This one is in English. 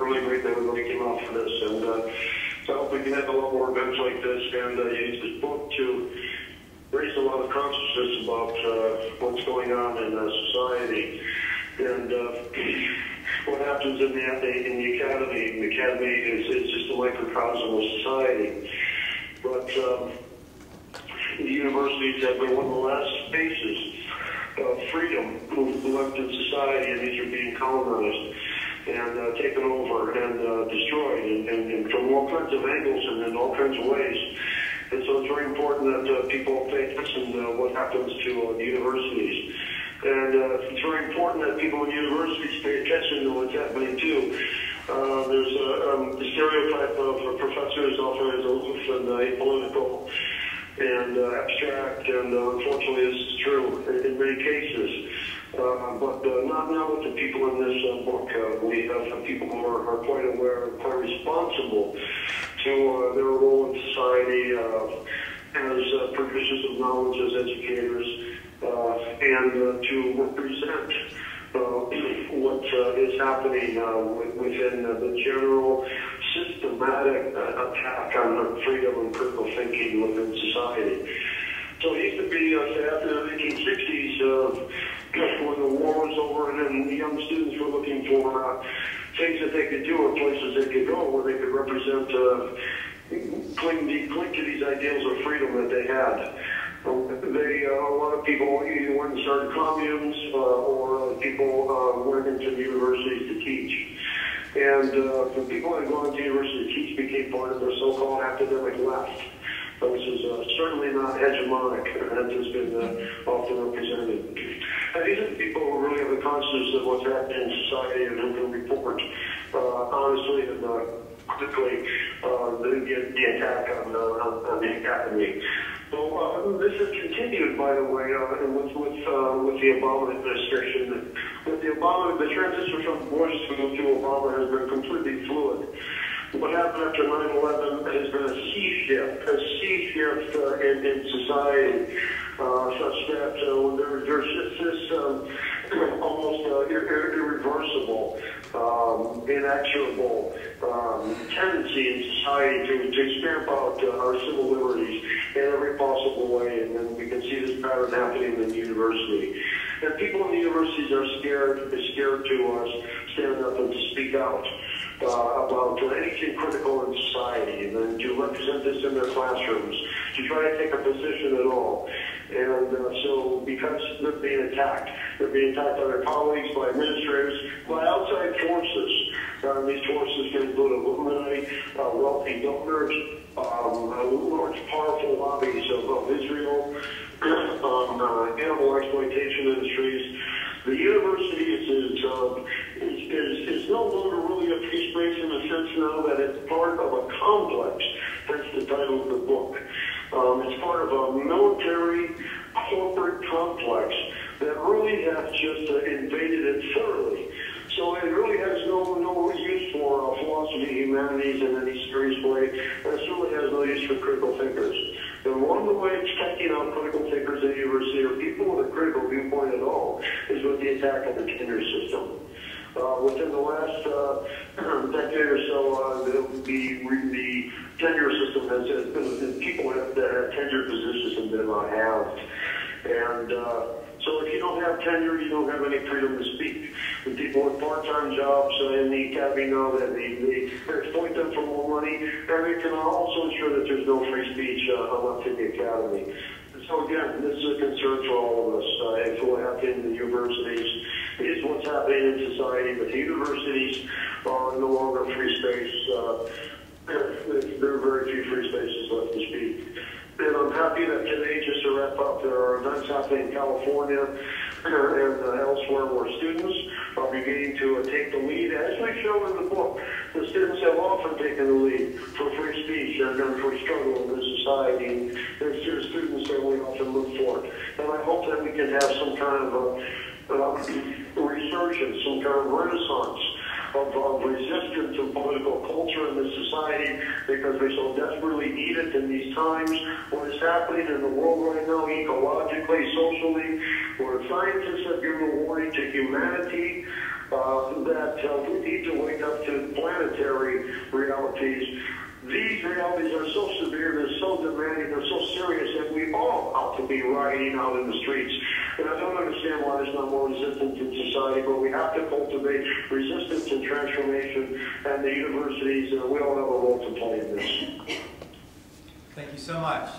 really great that everybody came out for this. And so I hope we can have a lot more events like this and use this book to raise a lot of consciousness about what's going on in society. And what happens in the academy. The academy is just a microcosm of society. But the universities have been one of the last spaces of freedom left in society, and these are being colonized and taken over and destroyed, and from all kinds of angles and in all kinds of ways. And so it's very important that people pay attention to what happens to the universities. And it's very important that people in universities pay attention to what's happening too. There's the stereotype of professors often as aloof and apolitical and abstract, and unfortunately this is true in many cases. But not with the people in this book. We have people who are quite aware and quite responsible to their role in society as producers of knowledge, as educators, and to represent what is happening within the general systematic attack on freedom and critical thinking within society. So it used to be, after the 1960s, when the war was over and the young students were looking for things that they could do or places they could go where they could represent, cling to these ideals of freedom that they had. A lot of people either went and started communes or people went into universities to teach. And the people that had gone to university to teach became part of the so-called academic left, which is certainly not hegemonic, and has been often represented. And these are the people who really have the consciousness of what's happening in society and who can report honestly and quickly the attack on the academy. So this has continued, by the way, with the Obama administration. With the transition from Bush to Obama has been completely fluid. What happened after 9/11 has been a sea shift in society, such that there's just this almost irreversible, inexorable tendency in society to stamp out our civil liberties in every possible way, and then we can see this pattern happening in the university. And people in the universities are scared to stand up and to speak out about anything critical in society, and then to represent this in their classrooms, to try to take a position at all. And so because they're being attacked by their colleagues, by administrators, by outside forces. These forces can include Illuminati, wealthy donors, large, powerful lobbies of Israel, animal exploitation industries. The university is no longer really a free space in the sense now that it's part of a complex. That's the title of the book. It's part of a military corporate complex that really has just invaded it thoroughly. So it really has no use for philosophy, humanities in any serious way, and it certainly has no use for critical thinkers. And one of the ways taking out critical thinkers at the university, or people with a critical viewpoint at all, is with the attack on the tenure system. Within the last decade or so, the tenure system has been, people that have tenured positions have been halved. And so if you don't have tenure, you don't have any freedom to speak. The people with part-time jobs in the academy know that they exploit them for more money, and they can also ensure that there's no free speech left in the academy. So again, this is a concern for all of us. It's what happening in the universities. It is what's happening in society, but the universities are no longer free space. There are very few free spaces left to speak. And I'm happy that today, just to wrap up, there are events happening in California and elsewhere where students are beginning to take the lead. As we show in the book, the students have often taken the lead for free speech and for struggle in this society. There's students that we often look for. And I hope that we can have some kind of a resurgence, some kind of renaissance of resistance of political culture in this society, because we so desperately need it in these times. What is happening in the world right now, ecologically, socially, where scientists have given a warning to humanity that we need to wake up to the planet realities. These realities are so severe, they're so demanding, they're so serious that we all ought to be rioting out in the streets. And I don't understand why there's not more resistance in society, but we have to cultivate resistance and transformation, and the universities, we all have a role to play in this. Thank you so much.